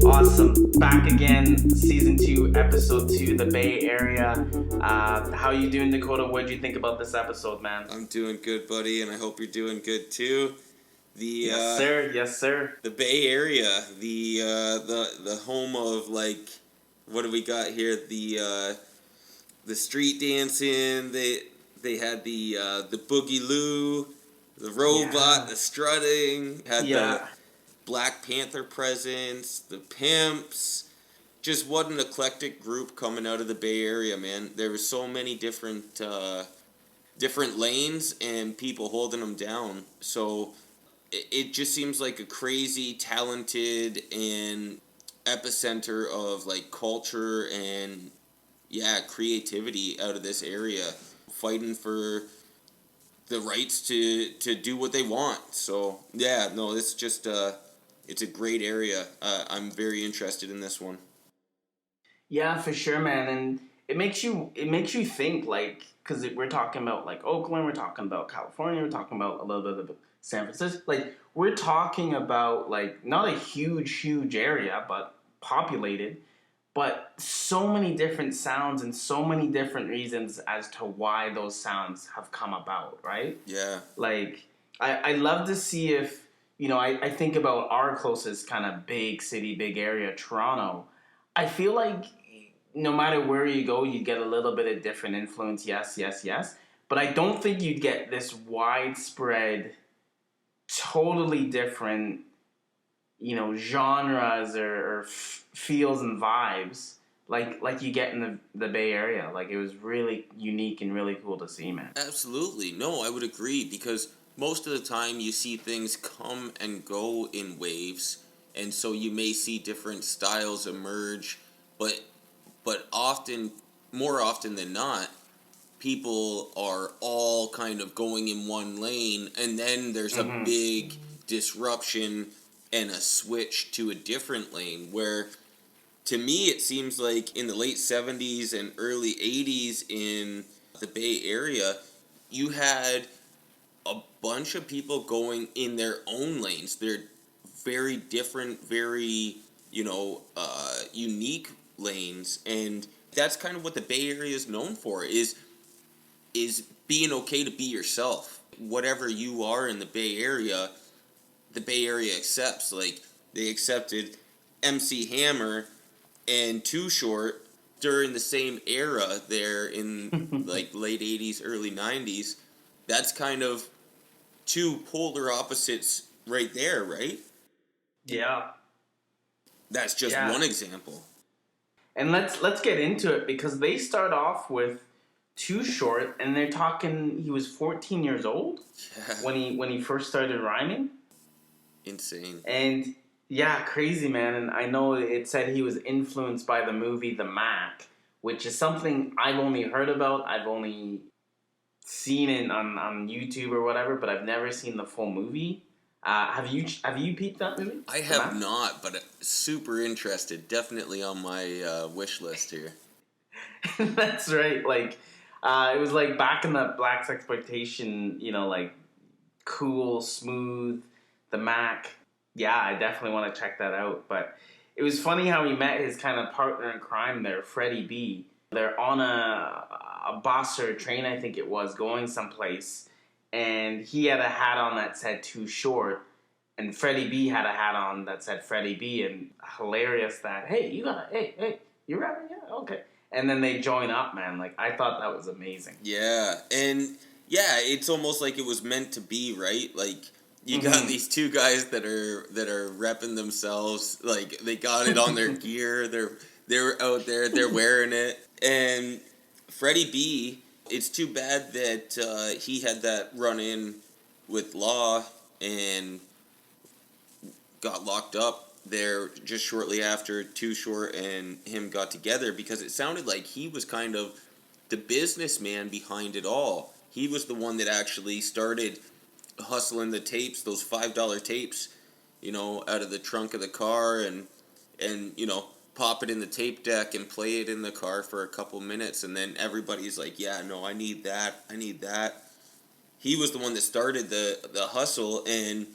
Awesome. Back again, season 2, episode 2, the Bay Area. How you doing, Dakota? What did you think about this episode, man? I'm doing good, buddy, and I hope you're doing good too. Yes, sir. Yes, sir. The Bay Area, the home of, like, what do we got here? The street dancing. They had the boogie loo, the robot, the strutting. Had the Black Panther presence, the pimps. Just what an eclectic group coming out of the Bay Area, man. There were so many different lanes and people holding them down. So it just seems like a crazy, talented, and epicenter of, like, culture and, creativity out of this area. Fighting for the rights to do what they want. So, it's just, it's a great area. I'm very interested in this one. Yeah, for sure, man. And it makes you think, like, because we're talking about, like, Oakland, we're talking about California, we're talking about a little bit of San Francisco. Like, we're talking about, like, not a huge area, but populated, but so many different sounds and so many different reasons as to why those sounds have come about, right? Yeah. Like, I love to see if, I think about our closest kind of big city, big area, Toronto. I feel like no matter where you go, you get a little bit of different influence, yes. But I don't think you'd get this widespread, totally different, genres or feels and vibes like you get in the Bay Area. Like, it was really unique and really cool to see, man. Absolutely. No, I would agree, because most of the time you see things come and go in waves, and so you may see different styles emerge, but more often than not, people are all kind of going in one lane, and then there's a big disruption and a switch to a different lane, where to me it seems like in the late 70s and early 80s in the Bay Area, you had a bunch of people going in their own lanes. They're very different, very, unique lanes, and that's kind of what the Bay Area is known for, is being okay to be yourself. Whatever you are in the Bay Area accepts. Like, they accepted MC Hammer and Too Short during the same era there in like late 80s, early 90s. That's kind of two polar opposites right there, right? Yeah. That's just one example. And let's get into it, because they start off with Too Short, and they're talking he was 14 years old when he first started rhyming. Insane. And crazy, man. And I know it said he was influenced by the movie The Mac, which is something I've only heard about. I've only seen it on YouTube or whatever, but I've never seen the full movie. Have you peeped that movie? I have not, but super interested. Definitely on my wish list here. That's right. Like, it was like back in the Black's exploitation, like cool, smooth, The Mac. Yeah, I definitely want to check that out. But it was funny how he met his kind of partner in crime there, Freddie B. They're on a bus or a train, I think it was, going someplace, and he had a hat on that said Too Short, and Freddie B had a hat on that said Freddie B, and hilarious that, hey, you rapping? Yeah, okay. And then they join up, man. Like, I thought that was amazing. Yeah, and it's almost like it was meant to be, right? Like, you got these two guys that are repping themselves, like, they got it on their gear, they're out there, they're wearing it, and Freddie B, it's too bad that he had that run-in with Law and got locked up there just shortly after Too Short and him got together, because it sounded like he was kind of the businessman behind it all. He was the one that actually started hustling the tapes, those $5 tapes, out of the trunk of the car, and pop it in the tape deck and play it in the car for a couple minutes, and then everybody's like, yeah, no, I need that. he was the one that started the hustle, and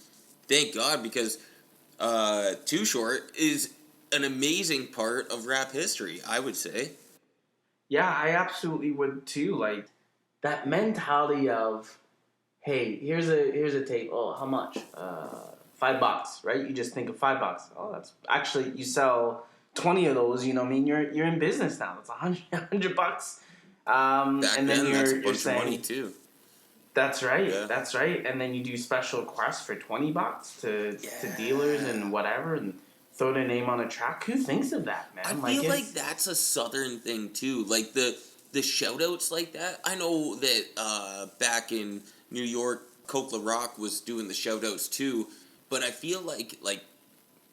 thank God, because Too Short is an amazing part of rap history, I would say. Yeah, I absolutely would too. Like that mentality of, hey, here's a tape. Oh, how much? $5, right? You just think of $5. Oh, that's actually you sell 20 of those. You know, what I mean, you're in business now. It's $100. Back And then then, that's a you're bunch of money saying too. that's right, Yeah. that's right. And then you do special requests for $20 to dealers Yeah. and whatever, and throw their name on a track. Who thinks of that, I man? Like feel like it's that's a southern thing too. Like the shout outs like that. I know that back in New York, Coke La Rock was doing the shout outs too, but I feel like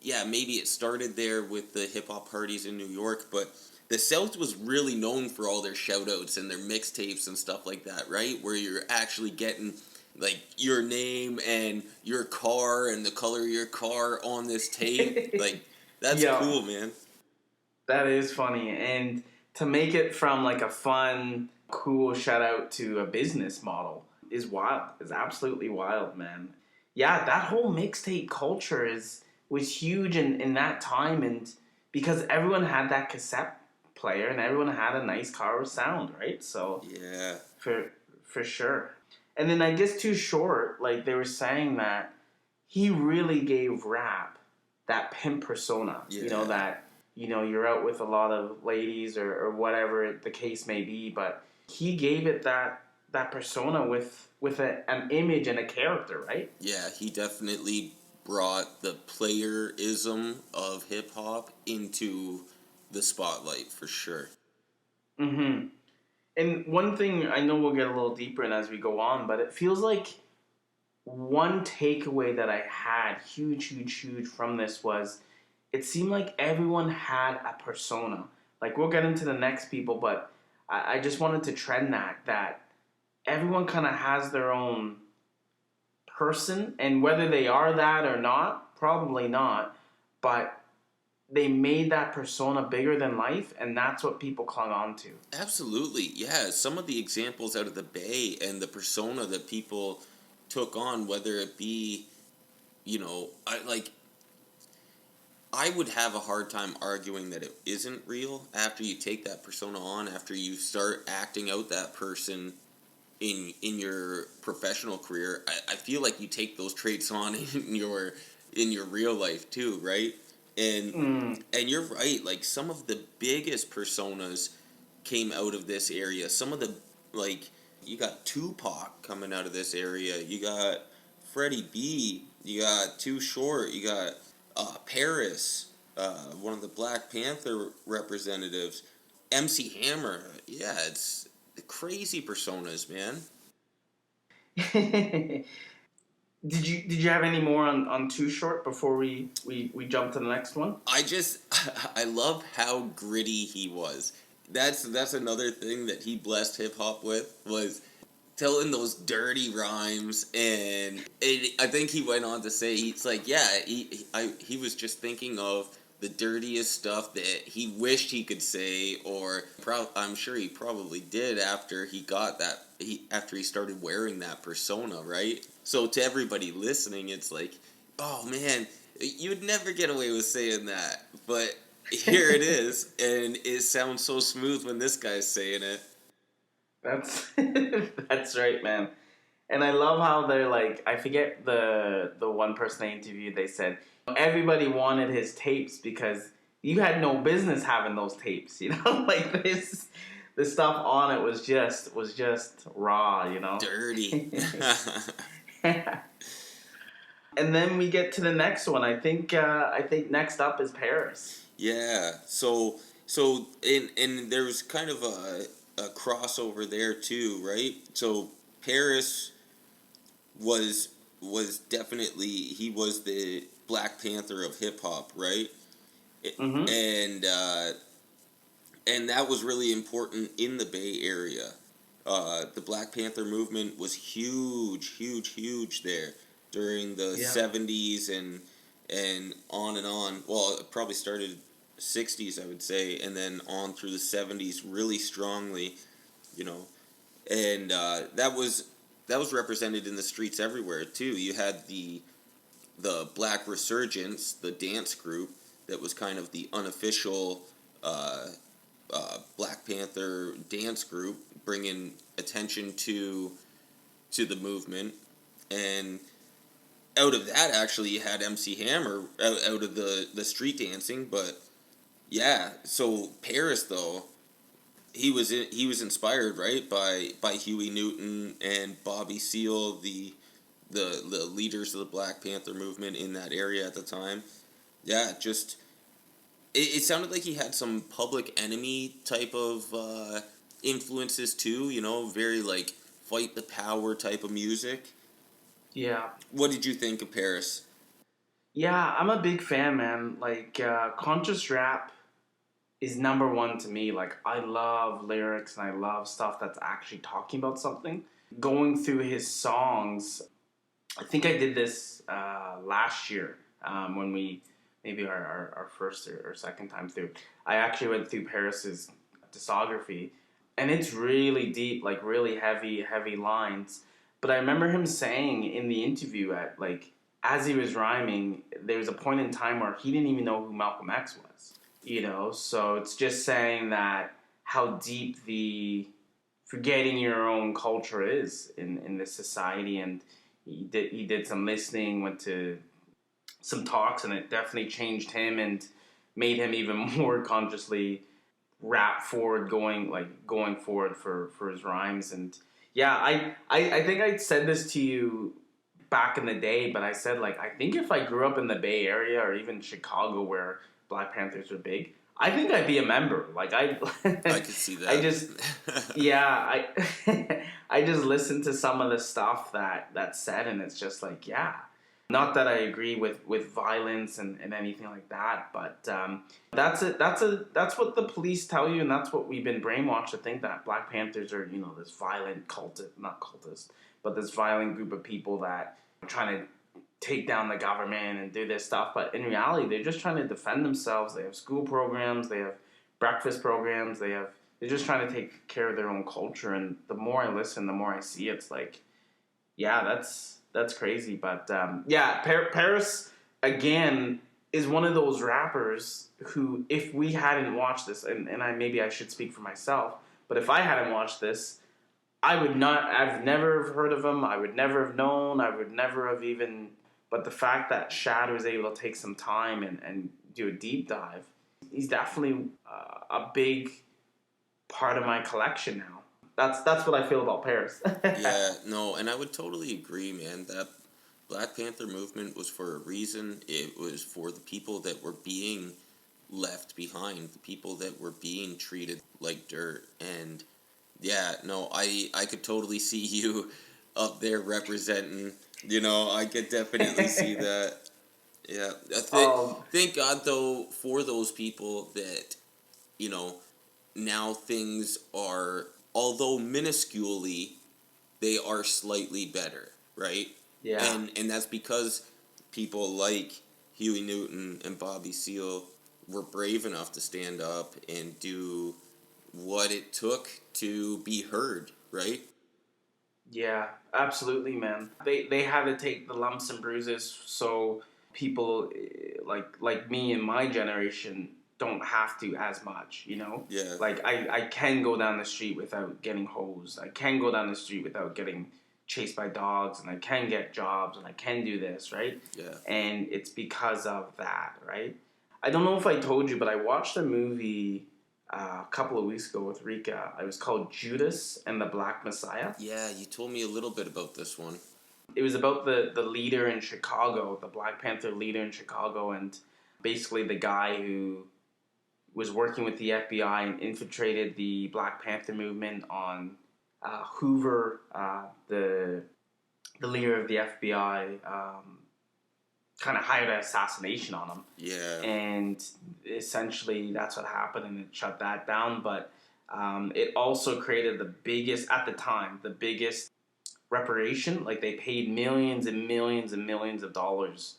yeah, maybe it started there with the hip hop parties in New York, but the South was really known for all their shout outs and their mixtapes and stuff like that, right? Where you're actually getting like your name and your car and the color of your car on this tape. Like that's yeah. cool, man. That is funny. And to make it from like a fun, cool shout out to a business model is wild. Is absolutely wild, man. Yeah, that whole mixtape culture is was huge in that time, and because everyone had that cassette player and everyone had a nice car with sound, right? So Yeah. for for sure. And then I guess Too Short, like they were saying that he really gave rap that pimp persona. You know, Yeah. that you're out with a lot of ladies or whatever the case may be, but he gave it that persona with an image and a character, right? Yeah, he definitely brought the playerism of hip hop into the spotlight for sure. Mm-hmm. And one thing I know we'll get a little deeper in as we go on, but it feels like one takeaway that I had, huge, huge, huge from this was it seemed like everyone had a persona. Like we'll get into the next people, but I just wanted to trend that everyone kind of has their own person, and whether they are that or not, probably not, but they made that persona bigger than life, and that's what people clung on to. Absolutely. Yeah, some of the examples out of the Bay and the persona that people took on, whether it be, I would have a hard time arguing that it isn't real after you take that persona on, after you start acting out that person in your professional career. I feel like you take those traits on in your real life too, right? And Mm. and you're right, like some of the biggest personas came out of this area. Some of the like you got Tupac coming out of this area. You got Freddie B. You got Too Short. You got Paris, one of the Black Panther representatives. MC Hammer. Yeah, it's crazy personas, man. Did you have any more on Too Short before we jump to the next one? I just I love how gritty he was. That's another thing that he blessed hip hop with was telling those dirty rhymes, and I think he went on to say he's like, yeah, he was just thinking of the dirtiest stuff that he wished he could say, or I'm sure he probably did after he got that after he started wearing that persona, right? So to everybody listening, it's like, oh man, you'd never get away with saying that, but here it is, and it sounds so smooth when this guy's saying it. That's that's right, man. And I love how they're like, I forget the one person they interviewed. They said everybody wanted his tapes because you had no business having those tapes. You know, like this the stuff on it was just raw. You know. Dirty. And then we get to the next one. I think next up is Paris. Yeah. So and there's kind of a crossover there too, right? So Paris was definitely he was the Black Panther of hip hop, right? Mm-hmm. And and that was really important in the Bay Area. The Black Panther movement was huge, huge, huge there during the Yeah. '70s and on and on. Well, it probably started '60s, I would say, and then on through the '70s, really strongly, you know. And that was that was represented in the streets everywhere too. You had the Black Resurgence, the dance group that was kind of the unofficial Black Panther dance group, bringing attention to the movement. And out of that, actually, you had MC Hammer out of the street dancing. But yeah, so Paris though, he was inspired, right, by Huey Newton and Bobby Seale, the leaders of the Black Panther movement in that area at the time. Yeah, just it sounded like he had some Public Enemy type of influences too. You know, very like fight the power type of music. Yeah. What did you think of Paris? Yeah, I'm a big fan, man. Like, conscious rap is number one to me. Like, I love lyrics and I love stuff that's actually talking about something. Going through his songs, I think I did this last year when we, maybe our first or second time through. I actually went through Paris's discography, and it's really deep, like really heavy lines. But I remember him saying in the interview at like, as he was rhyming, there was a point in time where he didn't even know who Malcolm X was. You know, so it's just saying that how deep the forgetting your own culture is in this society. And he did some listening, went to some talks, and it definitely changed him and made him even more consciously rap forward, going forward for his rhymes. And yeah, I think I said this to you back in the day, but I said, like, I think if I grew up in the Bay Area or even Chicago where Black Panthers are big, I think I'd be a member. Like, I could see that. I just, yeah, I just listened to some of the stuff that's said, and it's just like, yeah. Not that I agree with violence and anything like that, but that's what the police tell you, and that's what we've been brainwashed to think, that Black Panthers are, you know, this violent not cultist, but this violent group of people that are trying to take down the government and do this stuff. But in reality, they're just trying to defend themselves. They have school programs, they have breakfast programs, they're just trying to take care of their own culture. And the more I listen, the more I see, it's like, yeah, that's crazy. But yeah, Paris again is one of those rappers who, if we hadn't watched this, and maybe I should speak for myself, but if I hadn't watched this, I've never heard of him. I would never have known. I would never have even. But the fact that Shad was able to take some time and do a deep dive, he's definitely a big part of my collection now. That's what I feel about Paris. Yeah, no, and I would totally agree, man. That Black Panther movement was for a reason. It was for the people that were being left behind, the people that were being treated like dirt. And yeah, no, I could totally see you up there representing. You know, I could definitely see that. Yeah, thank God though for those people that, you know, now things are, although minusculely, they are slightly better, right? Yeah. And that's because people like Huey Newton and Bobby Seale were brave enough to stand up and do what it took to be heard, right? Yeah, absolutely, man. They had to take the lumps and bruises so people like me and my generation don't have to as much, you know? Yeah. Like, I can go down the street without getting hosed. I can go down the street without getting chased by dogs, and I can get jobs, and I can do this, right? Yeah. And it's because of that, right? I don't know if I told you, but I watched a movie a couple of weeks ago with Rika. It was called Judas and the Black Messiah. Yeah, you told me a little bit about this one. It was about the leader in Chicago, the Black Panther leader in Chicago, and basically the guy who was working with the FBI and infiltrated the Black Panther movement on Hoover, the leader of the FBI, kind of hired an assassination on him. Yeah. And essentially that's what happened, and it shut that down. But it also created at the time, the biggest reparation. Like, they paid millions and millions and millions of dollars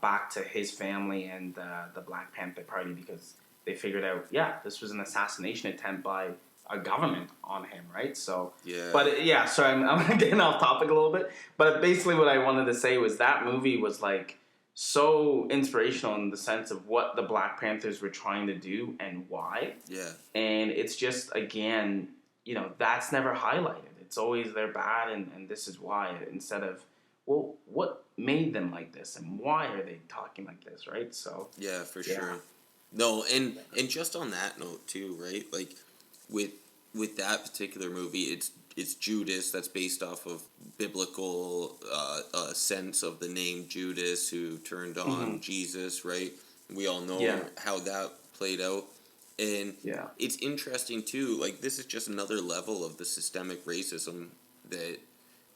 back to his family and the Black Panther Party, because they figured out, yeah, this was an assassination attempt by a government on him, right? So, Yeah. but yeah, sorry, I'm getting off topic a little bit. But basically, what I wanted to say was that movie was like so inspirational in the sense of what the Black Panthers were trying to do and why. Yeah. And it's just, again, that's never highlighted. It's always they're bad and this is why, instead of, well, what made them like this and why are they talking like this, right? So, Yeah, for yeah. sure. No, and just on that note too, right? Like with that particular movie, it's Judas, that's based off of biblical sense of the name Judas, who turned on Jesus, right? We all know Yeah. how that played out. And Yeah. it's interesting too, like this is just another level of the systemic racism that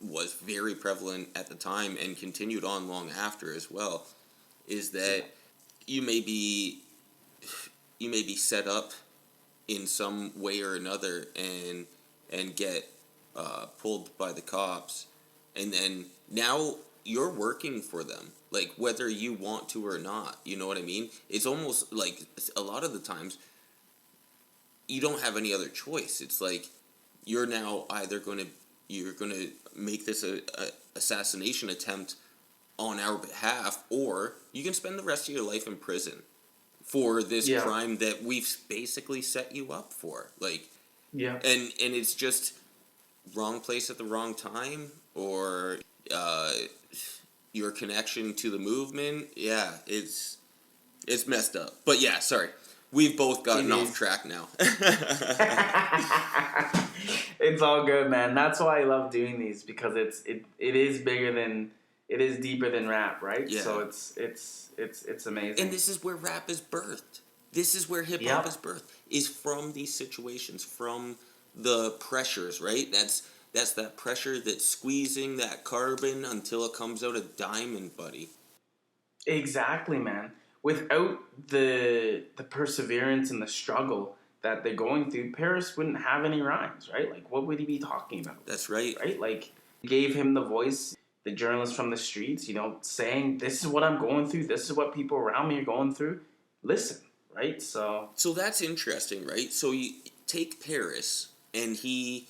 was very prevalent at the time and continued on long after as well, is that you may be set up in some way or another and get pulled by the cops, and then now you're working for them, like whether you want to or not. You know what I mean? It's almost like a lot of the times you don't have any other choice. It's like you're now either you're gonna make this a assassination attempt on our behalf, or you can spend the rest of your life in prison for this crime that we've basically set you up for. Like, and it's just wrong place at the wrong time, or your connection to the movement. Yeah, it's messed up. But yeah, sorry. We've both gotten off track now. It's all good, man. That's why I love doing these, because it is bigger than, it is deeper than rap, right? Yeah. So it's amazing. And this is where rap is birthed. This is where hip hop is birthed. Is from these situations, from the pressures, right? That's that pressure that's squeezing that carbon until it comes out a diamond, buddy. Exactly, man. Without the perseverance and the struggle that they're going through, Paris wouldn't have any rhymes, right? Like, what would he be talking about? That's right. Right? Like, gave him the voice, the journalist from the streets, saying, this is what I'm going through, this is what people around me are going through. Listen, right? So that's interesting, right? So you take Paris, and he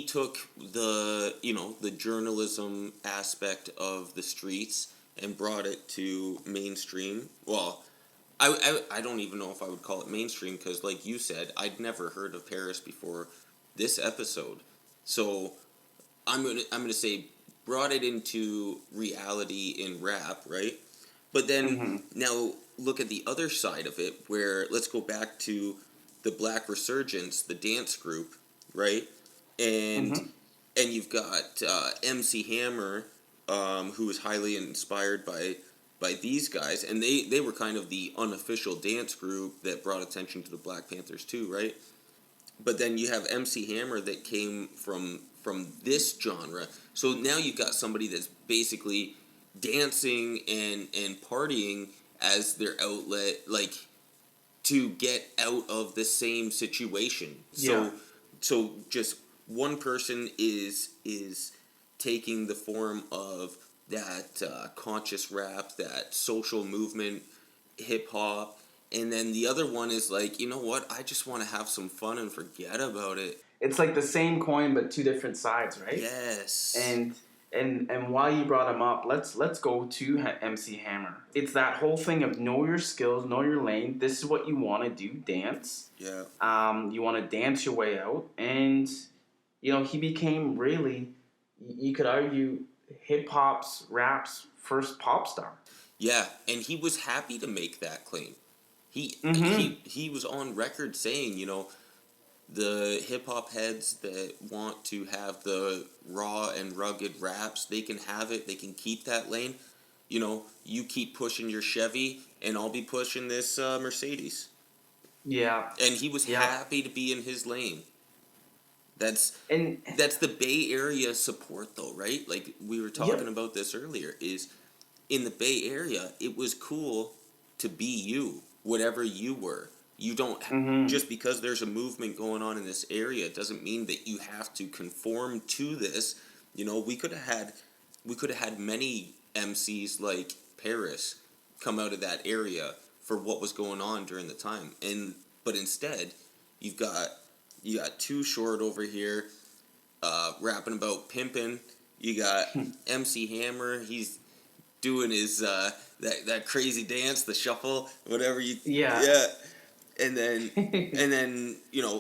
took the the journalism aspect of the streets and brought it to mainstream. Well, I don't even know if I would call it mainstream, because like you said, I'd never heard of Paris before this episode. So I'm gonna say brought it into reality in rap, right? But then now look at the other side of it, where let's go back to the Black Resurgence, the dance group, right? And you've got MC Hammer, who was highly inspired by these guys, and they were kind of the unofficial dance group that brought attention to the Black Panthers too, right? But then you have MC Hammer that came from this genre. So now you've got somebody that's basically dancing and partying as their outlet, like to get out of the same situation. So just one person is taking the form of that conscious rap, that social movement, hip hop, and then the other one is like, you know what? I just want to have some fun and forget about it. it's like the same coin but two different sides, right? Yes. And while you brought him up, let's go to MC Hammer. It's that whole thing of know your skills, know your lane. This is what you want to do, dance. Yeah. You want to dance your way out, and he became, really, you could argue, hip hop's rap's first pop star. Yeah, and he was happy to make that claim. He was on record saying, the hip hop heads that want to have the raw and rugged raps, they can have it. They can keep that lane. You keep pushing your Chevy, and I'll be pushing this Mercedes. Yeah. And he was happy to be in his lane. That's the Bay Area support, though, right? Like we were talking about this earlier, is in the Bay Area, it was cool to be you, whatever you were. You don't just because there's a movement going on in this area doesn't mean that you have to conform to this. We could have had many MCs like Paris come out of that area for what was going on during the time, but instead you've got You got Too Short over here, rapping about pimping. You got MC Hammer. He's doing his that crazy dance, the shuffle, whatever you. Yeah. Yeah. And then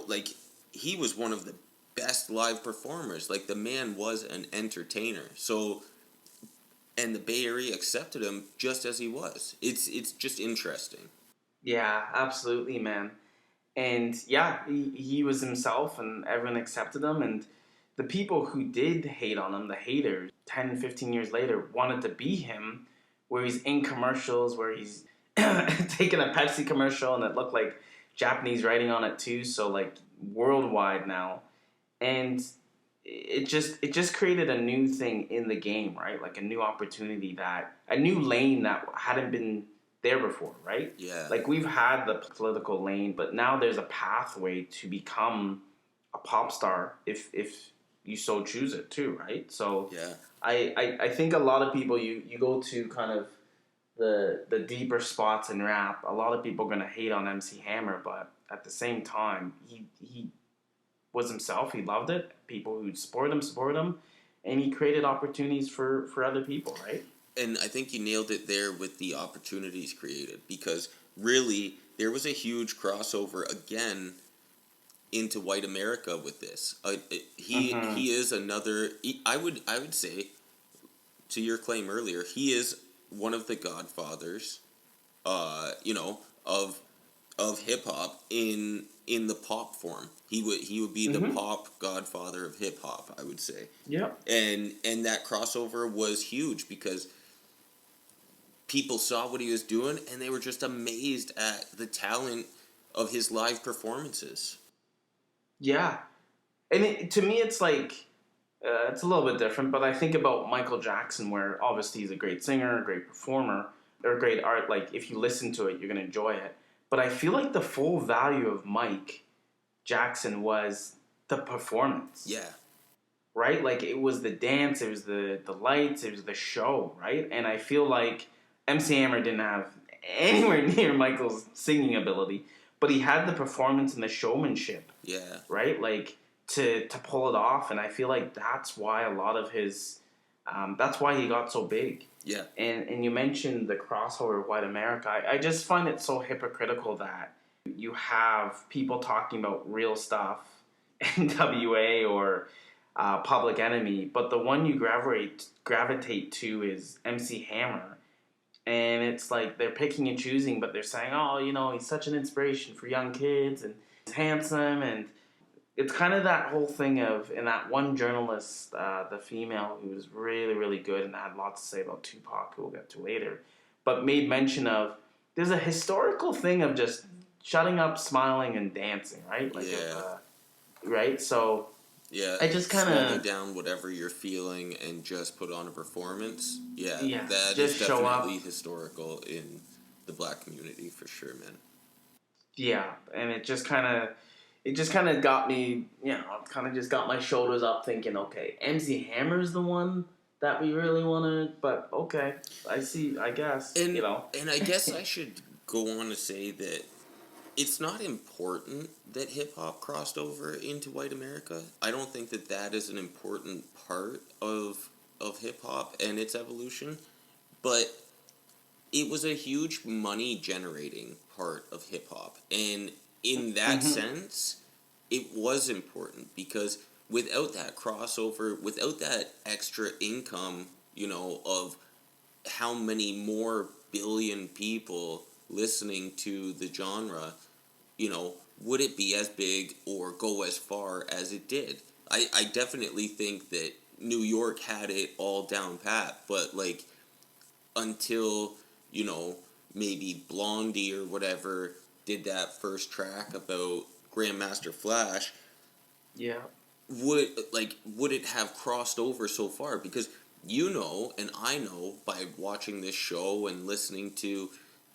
like he was one of the best live performers. Like the man was an entertainer. So and the Bay Area accepted him just as he was. It's just interesting. Yeah, absolutely, man. And yeah, he was himself and everyone accepted him. And the people who did hate on him, the haters, 10, 15 years later, wanted to be him, where he's in commercials, where he's taking a Pepsi commercial and it looked like Japanese writing on it too. So like worldwide now. And it just created a new thing in the game, right? Like a new opportunity, that a new lane that hadn't been there before, right? Yeah. Like we've had the political lane, but now there's a pathway to become a pop star if you so choose it too, right? So Yeah. I think a lot of people, you go to kind of the deeper spots in rap, a lot of people are gonna hate on MC Hammer, but at the same time, he was himself. He loved it. People who supported him, and he created opportunities for other people, right? And I think you nailed it there with the opportunities created, because really there was a huge crossover again into white America with this. He is another. I would say, to your claim earlier, he is one of the godfathers, of hip hop in the pop form. He would be the pop godfather of hip hop, I would say. Yep. And that crossover was huge because people saw what he was doing and they were just amazed at the talent of his live performances. Yeah, and to me, it's like it's a little bit different. But I think about Michael Jackson, where obviously he's a great singer, a great performer, or great art. Like if you listen to it, you're gonna enjoy it. But I feel like the full value of Mike Jackson was the performance. Yeah. Right? Like it was the dance, it was the lights, it was the show, right? And I feel like MC Hammer didn't have anywhere near Michael's singing ability, but he had the performance and the showmanship, Yeah. right? Like to pull it off, and I feel like that's why a lot of his, that's why he got so big. Yeah. And you mentioned the crossover of white America. I just find it so hypocritical that you have people talking about real stuff, NWA or Public Enemy, but the one you gravitate to is MC Hammer, and it's like they're picking and choosing, but they're saying, oh, he's such an inspiration for young kids, and he's handsome, and it's kind of that whole thing of, and that one journalist, the female who was really, really good and had lots to say about Tupac, who we'll get to later, but made mention of, there's a historical thing of just shutting up, smiling, and dancing, right? Like, Yeah. right? So, Yeah. I just kind swallow of, down whatever you're feeling and just put on a performance. Yeah. yeah, That just is show up. definitely historical in the black community for sure, man. Yeah, and it just kind of got me, it kind of just got my shoulders up thinking, okay, MC Hammer's the one that we really want to, but okay, I see, I guess, And I guess I should go on to say that it's not important that hip hop crossed over into white America. I don't think that that is an important part of hip hop and its evolution, but it was a huge money generating part of hip hop. And in that sense, it was important because without that crossover, without that extra income, of how many more billion people listening to the genre, would it be as big or go as far as it did? I definitely think that New York had it all down pat, but like until, you know, maybe Blondie or whatever did that first track about Grandmaster Flash, yeah, would it have crossed over so far? Because and I know by watching this show and listening to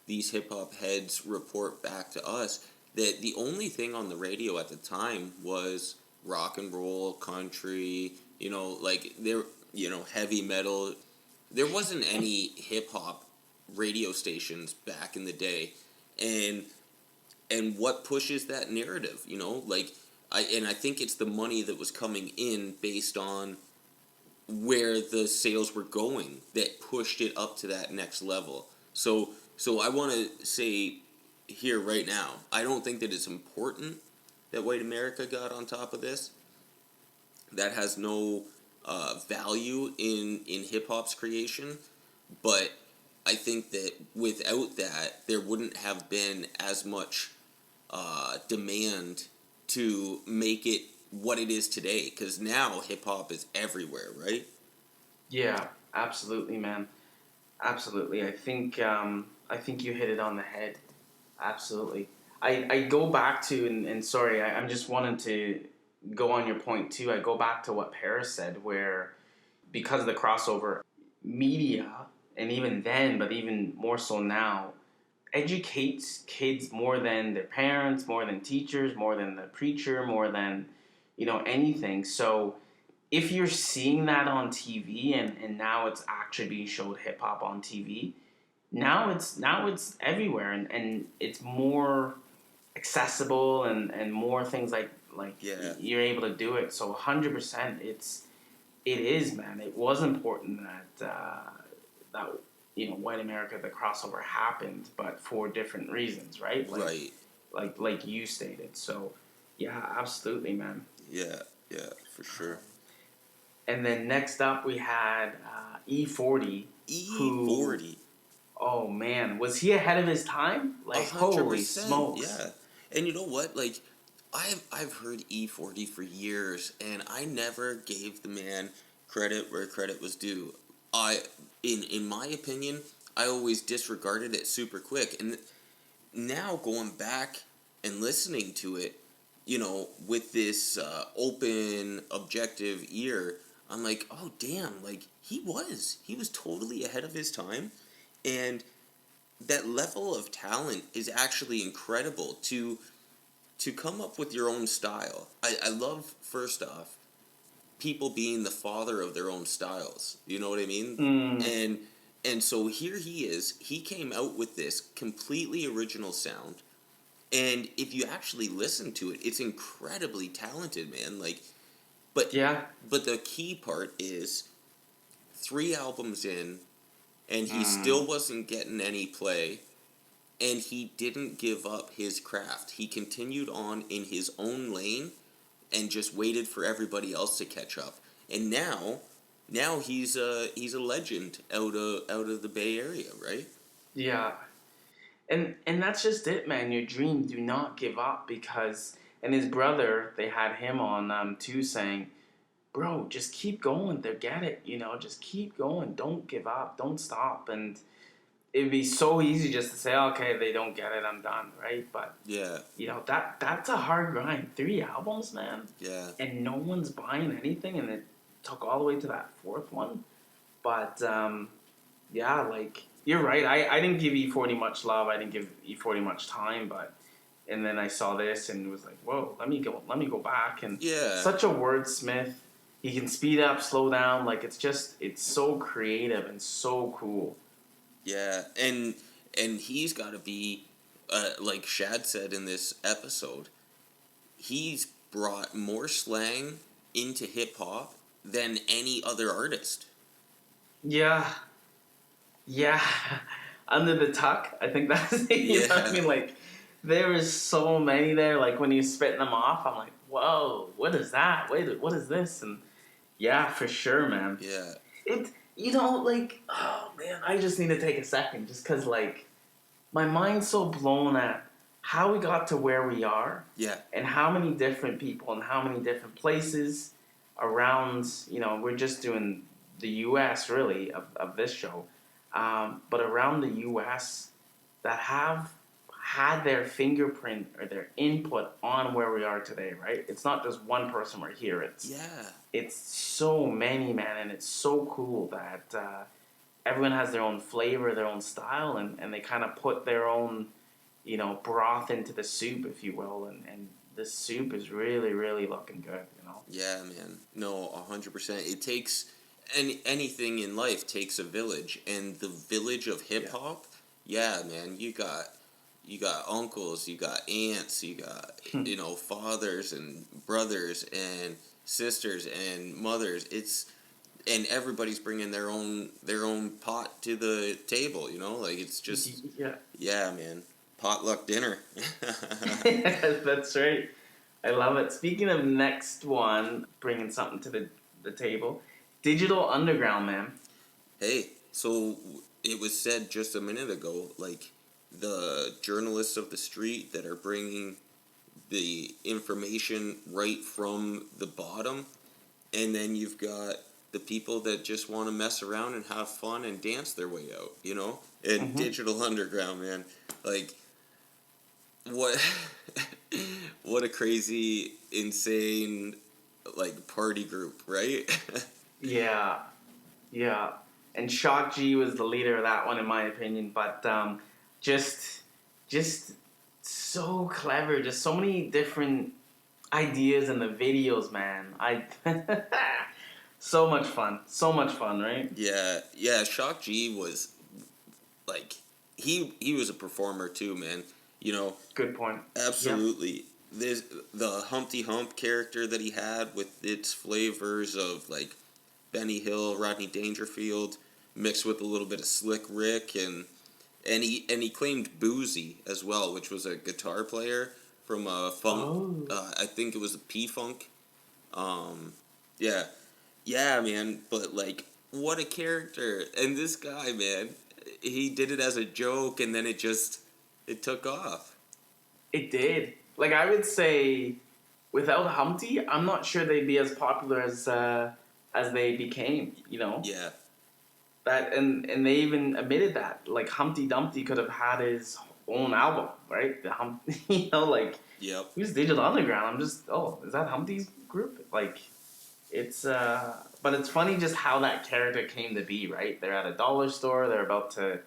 these hip hop heads report back to us that the only thing on the radio at the time was rock and roll, country, heavy metal. There wasn't any hip hop radio stations back in the day. And what pushes that narrative, I think it's the money that was coming in based on where the sales were going that pushed it up to that next level. So I want to say here right now, I don't think that it's important that white America got on top of this. That has no value in hip hop's creation, but I think that without that, there wouldn't have been as much demand to make it what it is today. Because now hip hop is everywhere, right? Yeah, absolutely, man. Absolutely. I think you hit it on the head. Absolutely. I go back to, and sorry, I'm just wanting to go on your point too. I go back to what Paris said, where because of the crossover, media, and even then, but even more so now, educates kids more than their parents, more than teachers, more than the preacher, more than, anything. So if you're seeing that on TV, and now it's actually being showed hip hop on TV, now it's everywhere, and it's more accessible, and more things like Yeah, you're able to do it. So 100%, it is, man. It was important that white America, the crossover happened, but for different reasons, right? right. Like you stated. So yeah, absolutely, man. Yeah, yeah, for sure. And then next up we had E40, who, E40. oh man, was he ahead of his time? A Like, hundred holy percent, smokes. yeah. And you know what? Like, I've heard E40 for years, and I never gave the man credit where credit was due. I, in my opinion, I always disregarded it super quick. And now going back and listening to it, with this open, objective ear, I'm like, oh damn, like he was totally ahead of his time, and that level of talent is actually incredible to come up with your own style. I love, first off, people being the father of their own styles. You know what I mean? Mm, And so here he is. He came out with this completely original sound. And if you actually listen to it, it's incredibly talented, man. Like, but yeah. but the key part is 3 albums in, and he Mm, still wasn't getting any play, and he didn't give up his craft. He continued on in his own lane and just waited for everybody else to catch up. And now he's a legend out of the Bay Area, right? yeah. And that's just it, man. Your dream, do not give up, because, and his brother, they had him on too, saying, bro, just keep going. They'll get it, just keep going. Don't give up. Don't stop. And it'd be so easy just to say, okay, they don't get it, I'm done, right? But Yeah, that's a hard grind. 3 albums, man, yeah, and no one's buying anything, and it took all the way to that fourth one. But yeah, like you're right. I didn't give E40 much love. I didn't give E40 much time, but and then I saw this and was like, whoa, let me go back. And yeah, such a wordsmith. He can speed up, slow down. Like it's so creative and so cool. yeah. And he's got to be, like Shad said in this episode, he's brought more slang into hip hop than any other artist. Yeah, yeah. Under the tuck, I think that's what I Yeah, mean. Like there is so many there. Like when he's spitting them off, I'm like, whoa, what is that? Wait, what is this? And yeah, for sure, man. yeah, It, like, oh man, I just need to take a second, just because like my mind's so blown at how we got to where we are, yeah, and how many different people and how many different places around. We're just doing the U.S. really of this show, but around the U.S. that have had their fingerprint or their input on where we are today. Right? It's not just one person we're here. yeah. It's so many, man, and it's so cool that everyone has their own flavor, their own style, and they kind of put their own, broth into the soup, if you will, and this soup is really, really looking good. Yeah, man. No, 100%. It takes anything in life takes a village, and the village of hip Yeah. hop. Yeah, man. you got uncles, you got aunts, you got fathers and brothers and sisters and mothers. And everybody's bringing their own pot to the table. Like it's just yeah, man, potluck dinner. That's right. I love it. Speaking of next one, bringing something to the table, Digital Underground, man. Hey, so it was said just a minute ago, like the journalists of the street that are bringing the information right from the bottom, and then you've got the people that just want to mess around and have fun and dance their way out, And Digital Underground, man, like what what a crazy, insane, like party group, right? Yeah, yeah. And Shock G was the leader of that one, in my opinion. But just so clever. Just so many different ideas in the videos, man. So much fun. So much fun, right? Yeah. Shock G was like he was a performer too, man. Good point. Absolutely. There's the Humpty Hump character that he had with its flavors of like Benny Hill, Rodney Dangerfield, mixed with a little bit of Slick Rick, and he claimed Boozy as well, which was a guitar player from a funk. I think it was a P Funk. Yeah, yeah, man. But like, what a character! And this guy, man, he did it as a joke, and then it took off. It did. Like, I would say, without Humpty, I'm not sure they'd be as popular as they became. Yeah. That and they even admitted that, like, Humpty Dumpty could have had his own album, right? Like, Yep. who's Digital Underground? I'm just, is that Humpty's group? Like, it's but it's funny just how that character came to be, right? They're at a dollar store, they're about to,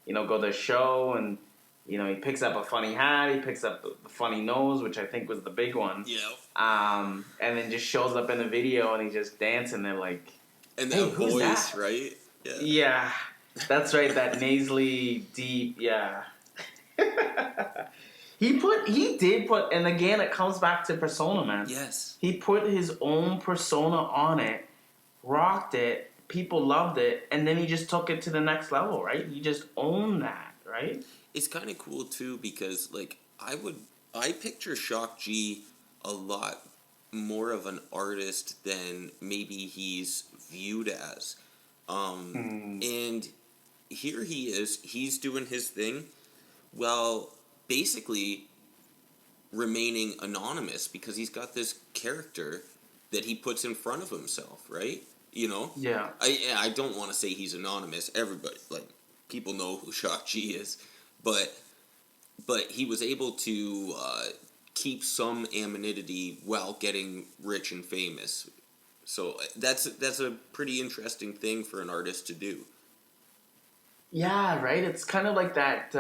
go to a show, and he picks up a funny hat, he picks up the funny nose, which I think was the big one. Yeah. And then just shows up in the video and he's just dancing. They're like, and that hey, who's voice, that? right? Yeah, that's right. That nasally, deep, yeah. He did put, and again, it comes back to persona, man. Yes. He put his own persona on it, rocked it, people loved it, and then he just took it to the next level, right? He just owned that, right? It's kind of cool too because like I picture Shock G a lot more of an artist than maybe he's viewed as. And here he is, he's doing his thing while basically remaining anonymous because he's got this character that he puts in front of himself, right? Yeah. I don't want to say he's anonymous. Everybody, like, people know who Shock G is, but he was able to keep some anonymity while getting rich and famous. So that's a pretty interesting thing for an artist to do. Yeah, right? It's kind of like that,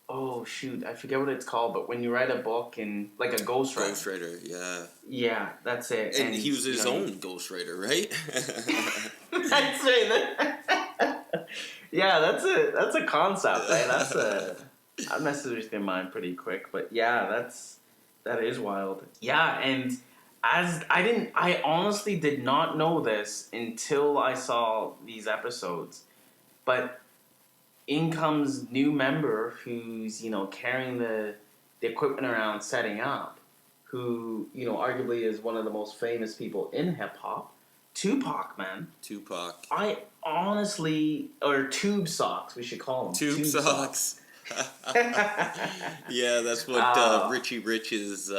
oh, shoot, I forget what it's called, but when you write a book and, like, a ghostwriter. Ghostwriter, yeah. Yeah, that's it. And he was his own ghostwriter, right? That's right. Yeah, that's a concept, right? That messes with your mind pretty quick, but yeah, that is wild. Yeah, and I honestly did not know this until I saw these episodes, but in comes new member who's carrying the equipment around, setting up, who arguably is one of the most famous people in hip hop, Tupac, man. Tupac. I honestly, or Tube Socks, we should call them. Tube Socks. Yeah, that's what Richie Rich's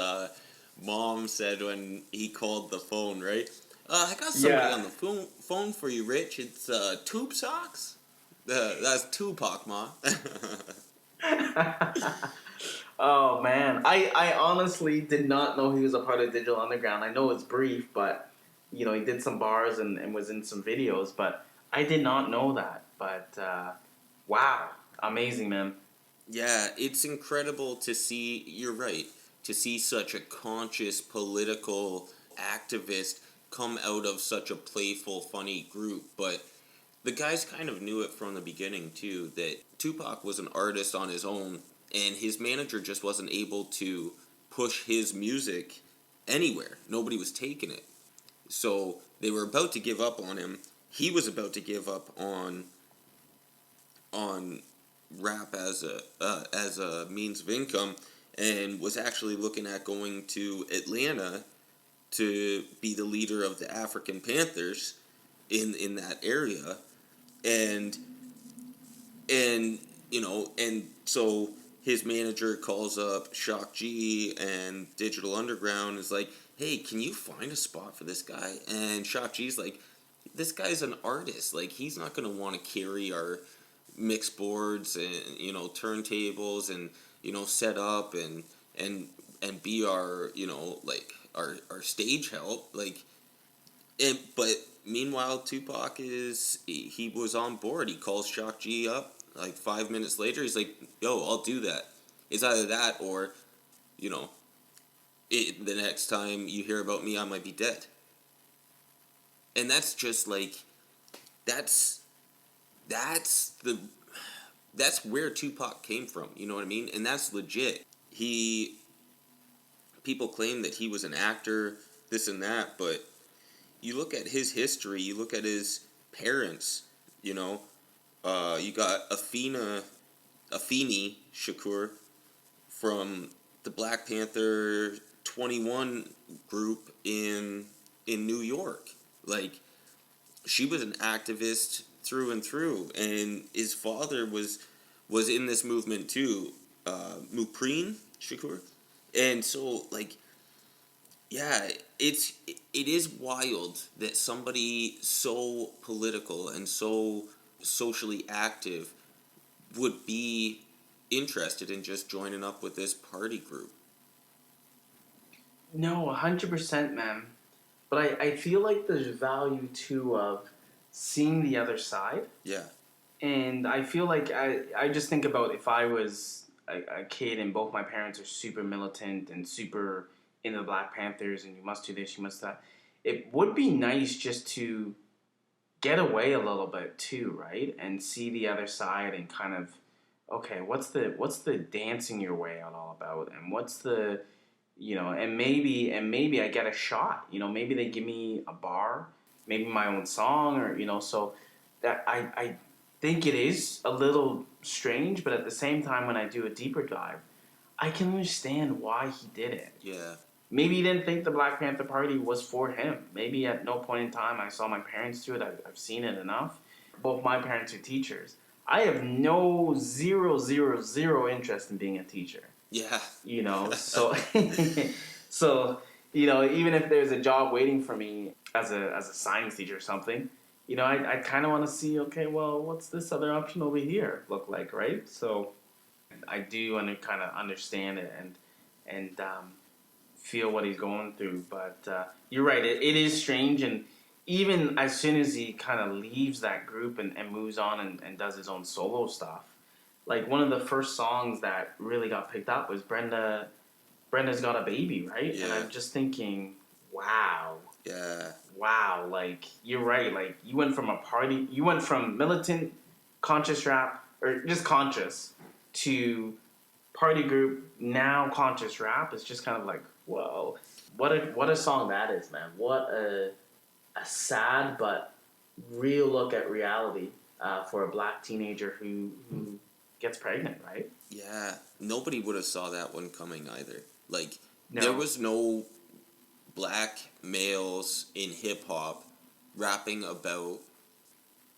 mom said when he called the phone, right? I got somebody on the phone for you, Rich. It's Tube Socks. That's Tupac, Ma. Oh man, I honestly did not know he was a part of Digital Underground. I know it's brief, but he did some bars and was in some videos, but I did not know that. But wow, amazing, man. Yeah, it's incredible to see. You're right. To see such a conscious political activist come out of such a playful, funny group, but the guys kind of knew it from the beginning too, that Tupac was an artist on his own, and his manager just wasn't able to push his music anywhere. Nobody was taking it. So they were about to give up on him. He was about to give up on rap as a means of income, and was actually looking at going to Atlanta to be the leader of the African Panthers in that area, and and so his manager calls up Shock G and Digital Underground, is like, hey, can you find a spot for this guy? And Shock G's like, this guy's an artist, like he's not going to want to carry our mix boards and turntables and set up and be our like our stage help, like. But meanwhile, Tupac he was on board. He calls Shock G up like 5 minutes later. He's like, "Yo, I'll do that." It's either that or, you know, the next time you hear about me, I might be dead. And that's just like, that's the that's where Tupac came from. You know what I mean? And that's legit. People claim that he was an actor, this and that, but you look at his history, you look at his parents, you got Afeni Shakur from the Black Panther 21 group in New York. Like, she was an activist through and through, and his father was in this movement too, Mupreen Shakur. And so, like, yeah, it is wild that somebody so political and so socially active would be interested in just joining up with this party group. No, 100%, man. But I feel like there's value too of seeing the other side. Yeah. And I feel like I just think about if I was a kid and both my parents are super militant and super into the Black Panthers and you must do this, you must that. It would be nice just to get away a little bit too, right? And see the other side and kind of, okay, what's the dancing your way out all about, and what's the, and maybe I get a shot. Maybe they give me a bar, maybe my own song, or so that I think it is a little strange, but at the same time, when I do a deeper dive, I can understand why he did it. Yeah. Maybe he didn't think the Black Panther Party was for him. Maybe at no point in time I saw my parents do it. I've seen it enough. Both my parents are teachers. I have no zero interest in being a teacher. Yeah. So so even if there's a job waiting for me as a science teacher or something, I kind of want to see, okay, well, what's this other option over here look like, right? So I do kind of understand it and feel what he's going through, but you're right, it is strange. And even as soon as he kind of leaves that group and moves on and does his own solo stuff, like one of the first songs that really got picked up was Brenda's Got a Baby, right? Yeah. And I'm just thinking, wow. Yeah. Wow, like, you're right. Like, you went from militant, conscious rap, or just conscious, to party group, now conscious rap. It's just kind of like, whoa. What a song that is, man. What a sad but real look at reality for a black teenager who gets pregnant, right? Yeah. Nobody would have saw that one coming either. Like, No. there was no black males in hip hop rapping about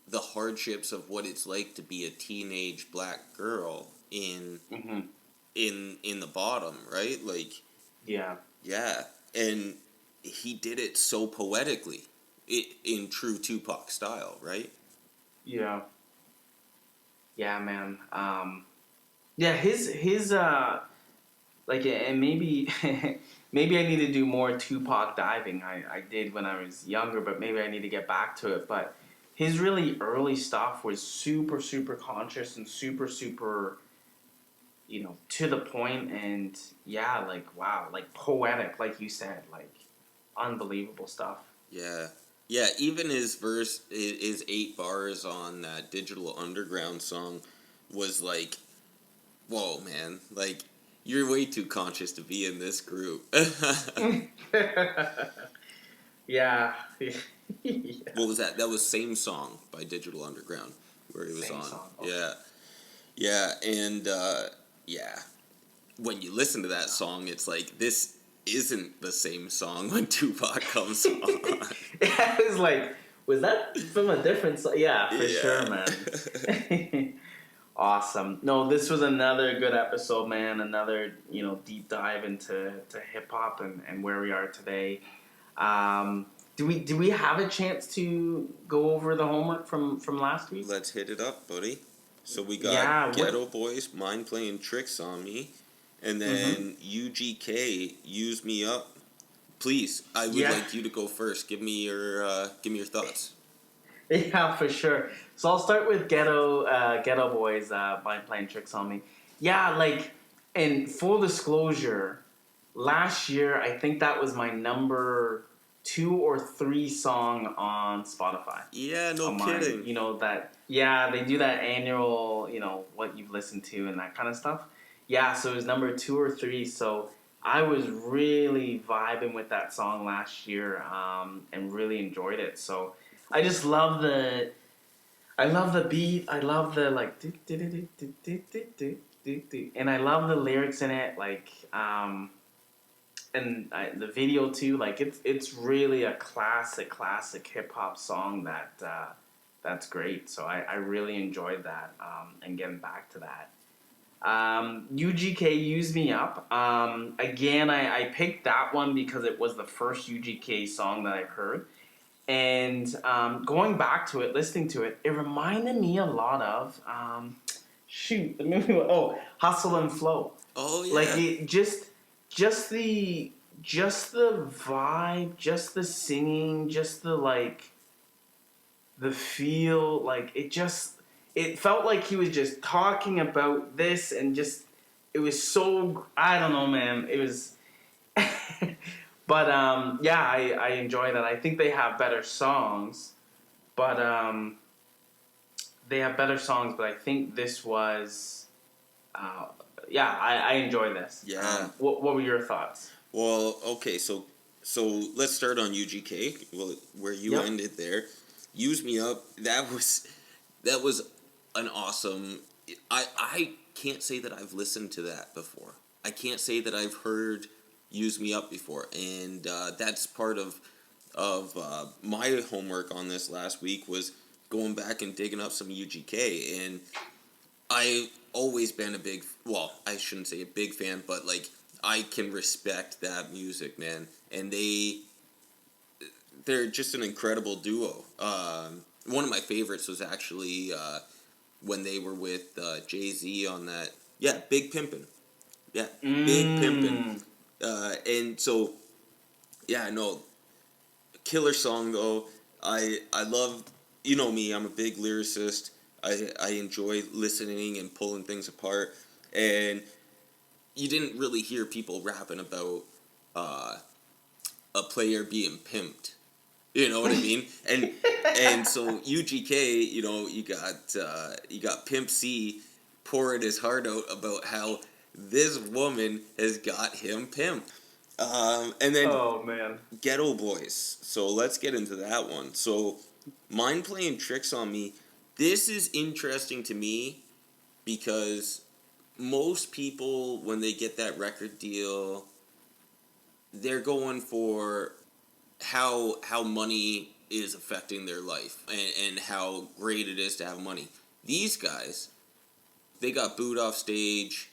the hardships of what it's like to be a teenage black girl in the bottom, right? Like, Yeah. And he did it so poetically, in true Tupac style, right? Yeah. Yeah, man. Yeah, his like, and maybe maybe I need to do more Tupac diving. I did when I was younger, but maybe I need to get back to it. But his really early stuff was super conscious and super to the point, and yeah, like, wow, like poetic, like you said, like unbelievable stuff. Yeah. Yeah, even his verse, his 8 bars on that Digital Underground song was like, whoa, man. Like, you're way too conscious to be in this group. Yeah. Yeah. What was that? That was Same Song by Digital Underground, where he was Same on. song. Okay. Yeah. Yeah, and, yeah. When you listen to that song, it's like, this isn't the same song when Tupac comes on. Yeah, it was like, was that from a different song? Yeah, for sure, Yeah. man. Awesome. No, this was another good episode, man. Another, deep dive into hip hop and where we are today. Do we have a chance to go over the homework from last week? Let's hit it up, buddy. So we got Yeah. Ghetto Boys, Mind Playing Tricks on Me, and Mm-hmm. then UGK, Use Me Up. Please, I would Yeah. like you to go first. Give me your thoughts. Yeah, for sure. So I'll start with Ghetto Boys, by playing tricks on me. Yeah, like, and full disclosure, last year I think that was my number 2 or 3 song on Spotify. Yeah, no On mine, kidding. that. Yeah, they do that annual, what you've listened to and that kind of stuff. Yeah, so it was number 2 or 3. So I was really vibing with that song last year, and really enjoyed it. So I just love the beat. I love the like and I love the lyrics in it. Like, the video too. Like, it's really a classic hip hop song that's great. So I really enjoyed that, and getting back to that. UGK Use Me Up. Again, I picked that one because it was the first UGK song that I heard. And going back to it, listening to it, it reminded me a lot of the movie. Oh, Hustle and Flow. Oh Like, yeah. it just the vibe, just the singing, just the like the feel. Like, it felt like he was just talking about this, and just it was so, I don't know, man. It was. But yeah, I enjoy that. I think they have better songs, but I think this was, yeah, I enjoy this. Yeah. What were your thoughts? Well, okay, so let's start on UGK. Well, where you Yep. ended there. Use Me Up. That was an awesome. I can't say that I've listened to that before. I can't say that I've heard Use Me Up before, and that's part of my homework on this last week was going back and digging up some UGK, and I've always been well, I shouldn't say a big fan, but like I can respect that music, man, and they're just an incredible duo. One of my favorites was actually when they were with Jay-Z on that. Yeah, Big Pimpin'. Yeah, Big Pimpin'. Mm. And so, yeah, no, killer song though. I love, you know me, I'm a big lyricist. I enjoy listening and pulling things apart. And you didn't really hear people rapping about uh, a player being pimped. You know what I mean? And so UGK, you got Pimp C pouring his heart out about how this woman has got him pimped. And then Oh man. Ghetto Boys. So let's get into that one. So Mind Playing Tricks on Me. This is interesting to me because most people, when they get that record deal, they're going for how money is affecting their life and how great it is to have money. These guys, they got booed off stage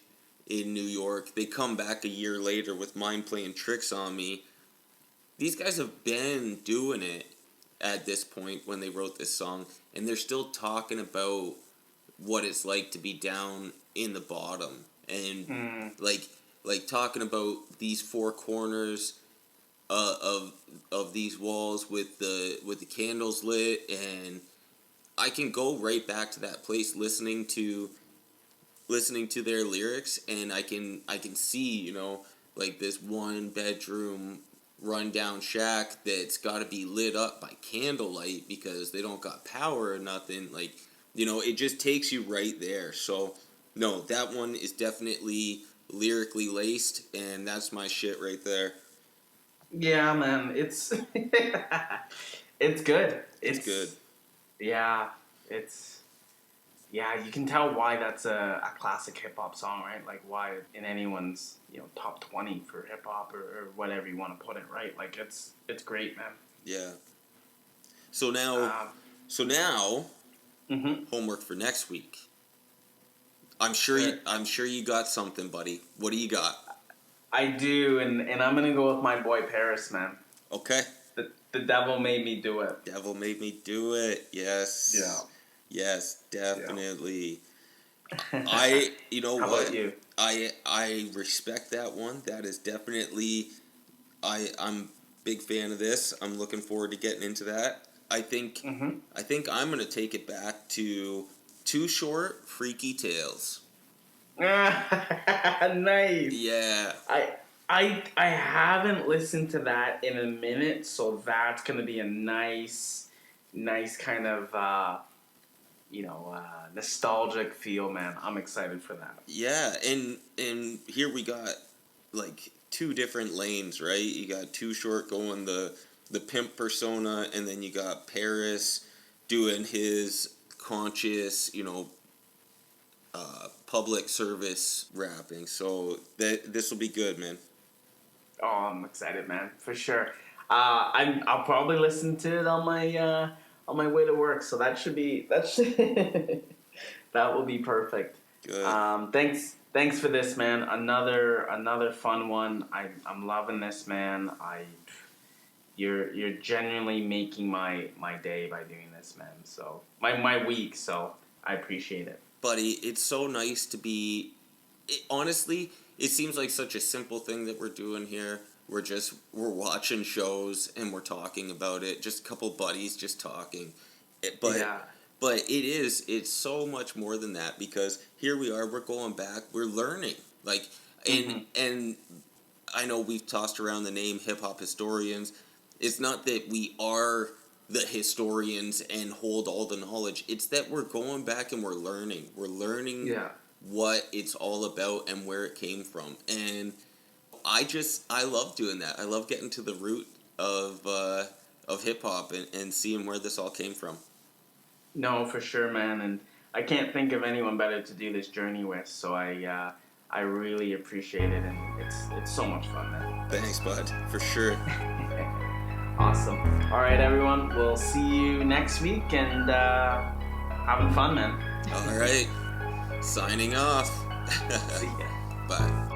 in New York. They come back a year later with Mind Playing Tricks on Me. These guys have been doing it at this point when they wrote this song, and they're still talking about what it's like to be down in the bottom and like talking about these 4 corners of these walls with the candles lit, and I can go right back to that place listening to their lyrics, and I can see, like this 1 bedroom rundown shack that's got to be lit up by candlelight because they don't got power or nothing. Like, you know, it just takes you right there. So, no, that one is definitely lyrically laced, and that's my shit right there. Yeah, man, it's it's good. It's good. Yeah, you can tell why that's a classic hip hop song, right? Like why in anyone's top 20 for hip hop or whatever you want to put it, right? Like it's great, man. Yeah. So now, homework for next week. I'm sure you got something, buddy. What do you got? I do, and I'm gonna go with my boy Paris, man. Okay. The devil made me do it. Devil made me do it. Yes. Yeah. Yes, definitely. Yeah. You know How what? about you? I respect that one. That is definitely. I'm big fan of this. I'm looking forward to getting into that. I think I'm gonna take it back to Too Short, Freaky Tales. Nice. Yeah. I haven't listened to that in a minute, so that's gonna be a nice kind of nostalgic feel, man. I'm excited for that. Yeah, and here we got like two different lanes, right? You got Too Short going the pimp persona, and then you got Paris doing his conscious, public service rapping. So this will be good, man. Oh, I'm excited, man, for sure. I'll probably listen to it on my way to work, so that should that will be perfect. Good. Thanks for this, man. Another fun one. I'm loving this, man. You're genuinely making my day by doing this, man. So my week. So I appreciate it, buddy. It's so nice to be. Honestly, it seems like such a simple thing that we're doing here. We're watching shows and we're talking about it. Just a couple buddies just talking. But it's so much more than that because here we are, we're going back, we're learning. Like, and I know we've tossed around the name hip hop historians. It's not that we are the historians and hold all the knowledge. It's that we're going back and we're learning. We're learning what it's all about and where it came from. And I love doing that. I love getting to the root of hip hop and seeing where this all came from. No, for sure, man, and I can't think of anyone better to do this journey with. So I really appreciate it, and it's so much fun, man. Thanks, bud, for sure. Awesome. All right, everyone. We'll see you next week, and having fun, man. All right. Signing off. See ya. Bye.